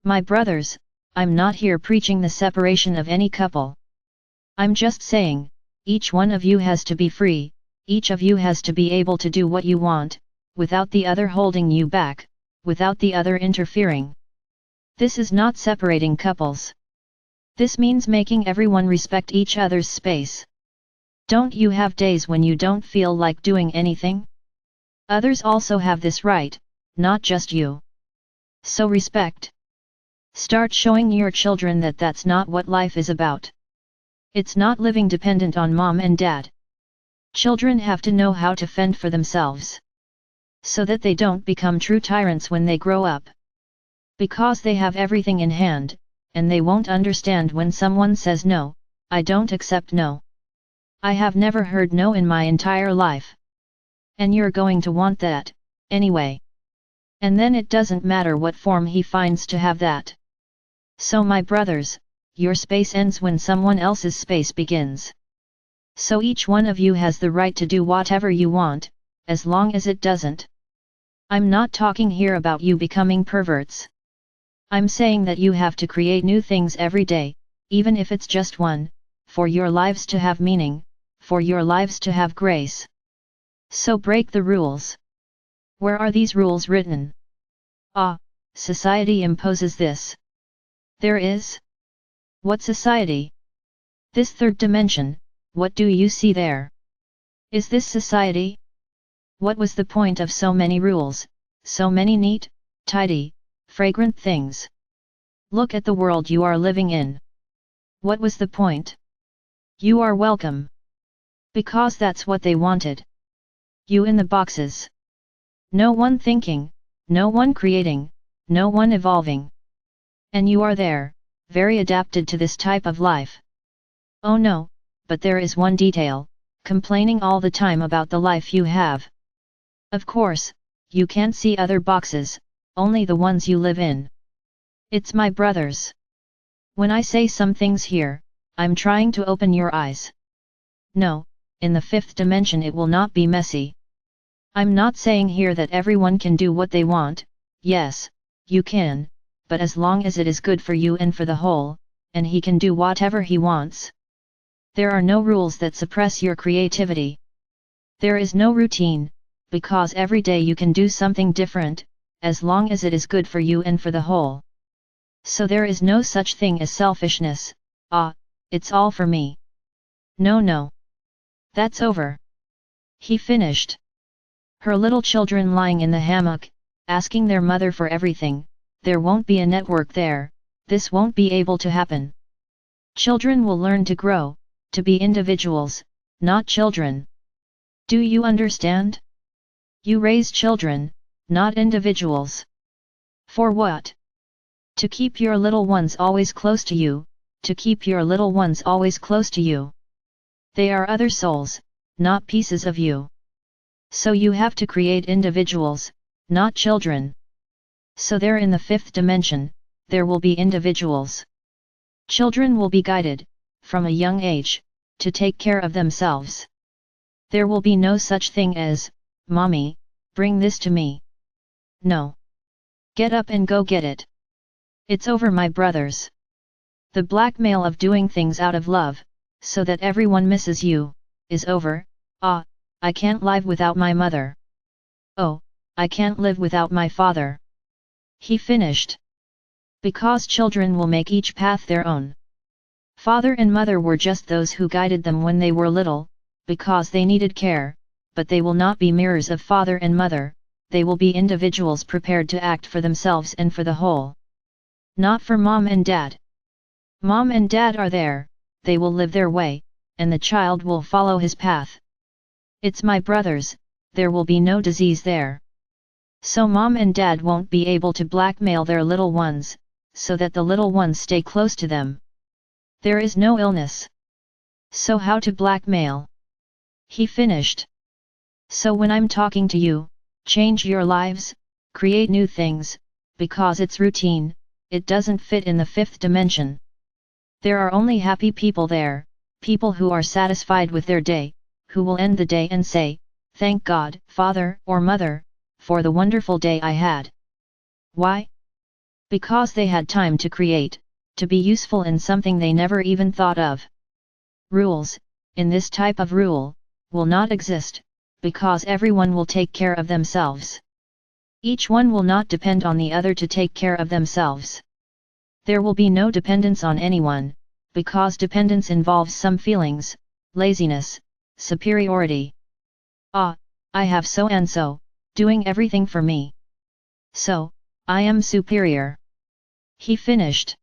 My brothers, I'm not here preaching the separation of any couple. I'm just saying, each one of you has to be free, each of you has to be able to do what you want, without the other holding you back, without the other interfering. This is not separating couples. This means making everyone respect each other's space. Don't you have days when you don't feel like doing anything? Others also have this right, not just you. So respect. Start showing your children that that's not what life is about. It's not living dependent on mom and dad. Children have to know how to fend for themselves, so that they don't become true tyrants when they grow up. Because they have everything in hand, and they won't understand when someone says no, I don't accept no. I have never heard no in my entire life. And you're going to want that, anyway. And then it doesn't matter what form he finds to have that. So my brothers, your space ends when someone else's space begins. So each one of you has the right to do whatever you want, as long as it doesn't. I'm not talking here about you becoming perverts. I'm saying that you have to create new things every day, even if it's just one, for your lives to have meaning, for your lives to have grace. So break the rules. Where are these rules written? Ah, society imposes this. There is? What society? This third dimension, what do you see there? Is this society? What was the point of so many rules, so many neat, tidy, fragrant things? Look at the world you are living in. What was the point? You are welcome. Because that's what they wanted. You in the boxes. No one thinking, no one creating, no one evolving. And you are there, very adapted to this type of life. Oh no, but there is one detail, complaining all the time about the life you have. Of course, you can't see other boxes, only the ones you live in. It's my brothers. When I say some things here, I'm trying to open your eyes. No, in the fifth dimension it will not be messy. I'm not saying here that everyone can do what they want. Yes, you can, but as long as it is good for you and for the whole, and he can do whatever he wants. There are no rules that suppress your creativity. There is no routine, because every day you can do something different, as long as it is good for you and for the whole. So there is no such thing as selfishness, it's all for me. No. That's over. He finished. Her little children lying in the hammock, asking their mother for everything, there won't be a network there, this won't be able to happen. Children will learn to grow, to be individuals, not children. Do you understand? You raise children, not individuals. For what? To keep your little ones always close to you, to keep your little ones always close to you. They are other souls, not pieces of you. So you have to create individuals, not children. So there in the fifth dimension, there will be individuals. Children will be guided, from a young age, to take care of themselves. There will be no such thing as, Mommy, bring this to me. No. Get up and go get it. It's over, my brothers. The blackmail of doing things out of love, so that everyone misses you, is over. I can't live without my mother. Oh, I can't live without my father. He finished. Because children will make each path their own. Father and mother were just those who guided them when they were little, because they needed care, but they will not be mirrors of father and mother, they will be individuals prepared to act for themselves and for the whole. Not for mom and dad. Mom and dad are there, they will live their way, and the child will follow his path. It's my brothers, there will be no disease there. So mom and dad won't be able to blackmail their little ones, so that the little ones stay close to them. There is no illness. So how to blackmail? He finished. So when I'm talking to you, change your lives, create new things, because it's routine, it doesn't fit in the fifth dimension. There are only happy people there, people who are satisfied with their day, who will end the day and say, thank God, Father or Mother, for the wonderful day I had. Why? Because they had time to create, to be useful in something they never even thought of. Rules, in this type of rule, will not exist, because everyone will take care of themselves. Each one will not depend on the other to take care of themselves. There will be no dependence on anyone, because dependence involves some feelings, laziness, superiority. Ah, I have so and so, doing everything for me. So, I am superior. He finished.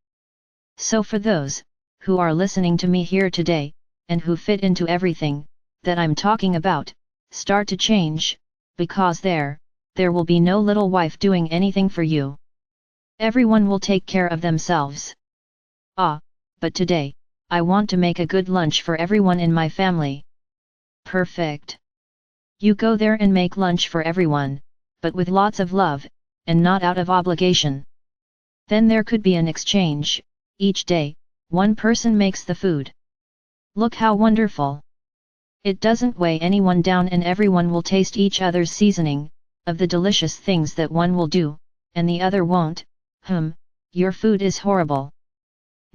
So for those, who are listening to me here today, and who fit into everything, that I'm talking about, start to change, because there will be no little wife doing anything for you. Everyone will take care of themselves. Ah, but today, I want to make a good lunch for everyone in my family. Perfect. You go there and make lunch for everyone, but with lots of love, and not out of obligation. Then there could be an exchange, each day, one person makes the food. Look how wonderful! It doesn't weigh anyone down and everyone will taste each other's seasoning, of the delicious things that one will do, and the other won't. Your food is horrible.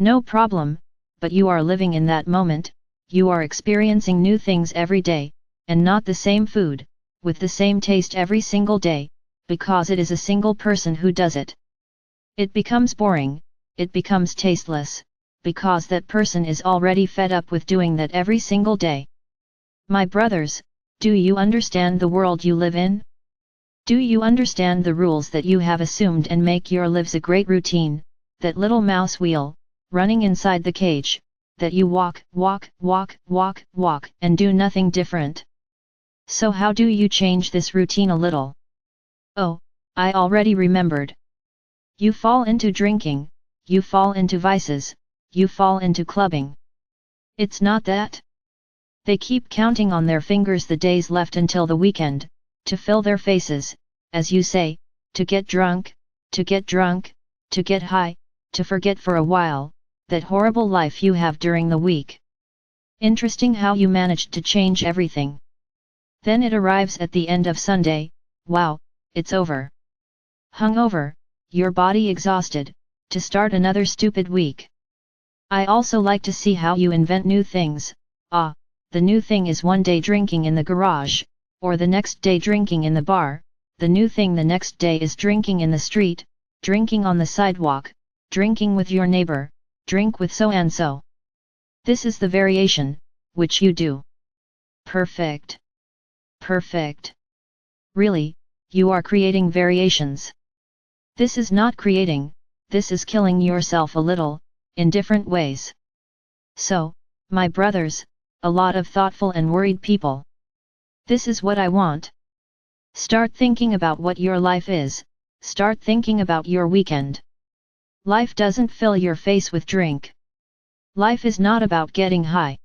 No problem, but you are living in that moment, you are experiencing new things every day, and not the same food, with the same taste every single day, because it is a single person who does it. It becomes boring, it becomes tasteless, because that person is already fed up with doing that every single day. My brothers, do you understand the world you live in? Do you understand the rules that you have assumed and make your lives a great routine, that little mouse wheel, running inside the cage, that you walk, and do nothing different? So how do you change this routine a little? Oh, I already remembered. You fall into drinking, you fall into vices, you fall into clubbing. It's not that. They keep counting on their fingers the days left until the weekend, to fill their faces, as you say, to get drunk, to get high, to forget for a while, that horrible life you have during the week. Interesting how you managed to change everything. Then it arrives at the end of Sunday, wow, it's over. Hungover, your body exhausted, to start another stupid week. I also like to see how you invent new things. The new thing is one day drinking in the garage, or the next day drinking in the bar, the new thing the next day is drinking in the street, drinking on the sidewalk, drinking with your neighbor, drink with so and so. This is the variation, which you do. Perfect. Perfect. Really, you are creating variations. This is not creating, this is killing yourself a little, in different ways. So, my brothers, a lot of thoughtful and worried people. This is what I want. Start thinking about what your life is, start thinking about your weekend. Life doesn't fill your face with drink. Life is not about getting high.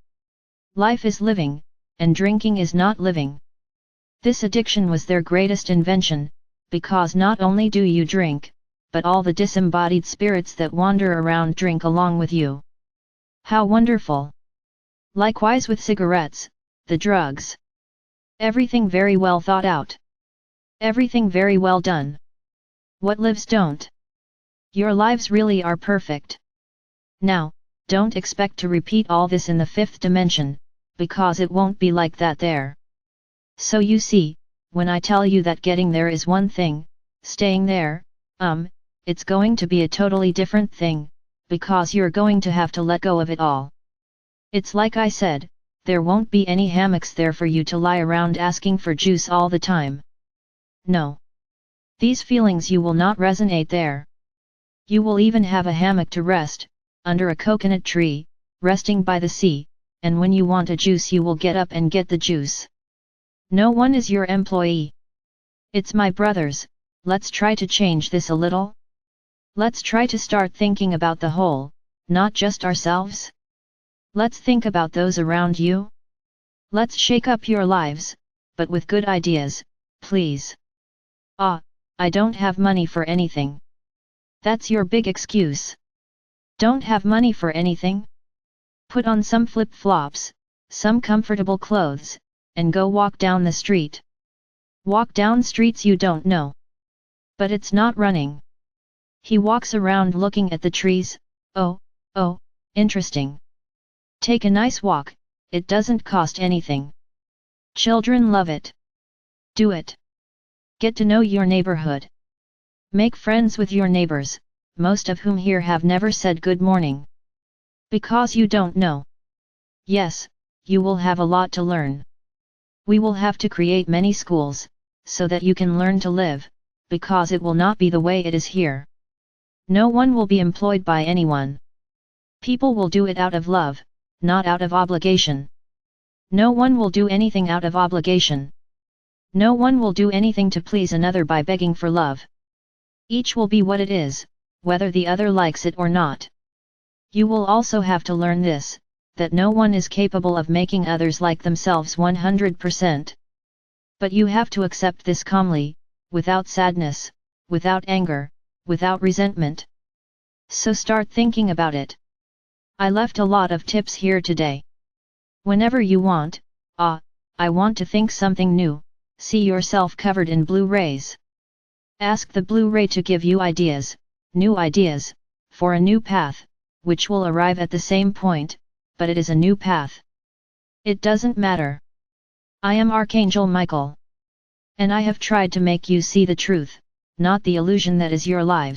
Life is living, and drinking is not living. This addiction was their greatest invention, because not only do you drink, but all the disembodied spirits that wander around drink along with you. How wonderful! Likewise with cigarettes, the drugs. Everything very well thought out. Everything very well done. What lives don't. Your lives really are perfect. Now, don't expect to repeat all this in the fifth dimension, because it won't be like that there. So you see, when I tell you that getting there is one thing, staying there, it's going to be a totally different thing, because you're going to have to let go of it all. It's like I said, there won't be any hammocks there for you to lie around asking for juice all the time. No. These feelings you will not resonate there. You will even have a hammock to rest, under a coconut tree, resting by the sea, and when you want a juice you will get up and get the juice. No one is your employee. It's my brothers, let's try to change this a little. Let's try to start thinking about the whole, not just ourselves. Let's think about those around you. Let's shake up your lives, but with good ideas, please. I don't have money for anything. That's your big excuse. Don't have money for anything? Put on some flip-flops, some comfortable clothes, and go walk down the street. Walk down streets you don't know. But it's not running. He walks around looking at the trees. Oh, interesting. Take a nice walk, it doesn't cost anything. Children love it. Do it. Get to know your neighborhood. Make friends with your neighbors, most of whom here have never said good morning. Because you don't know. Yes, you will have a lot to learn. We will have to create many schools, so that you can learn to live, because it will not be the way it is here. No one will be employed by anyone. People will do it out of love, not out of obligation. No one will do anything out of obligation. No one will do anything to please another by begging for love. Each will be what it is, whether the other likes it or not. You will also have to learn this, that no one is capable of making others like themselves 100%. But you have to accept this calmly, without sadness, without anger, without resentment. So start thinking about it. I left a lot of tips here today. Whenever you want, I want to think something new, see yourself covered in blue rays. Ask the blue ray to give you ideas, new ideas, for a new path, which will arrive at the same point, but it is a new path. It doesn't matter. I am Archangel Michael. And I have tried to make you see the truth, not the illusion that is your lives.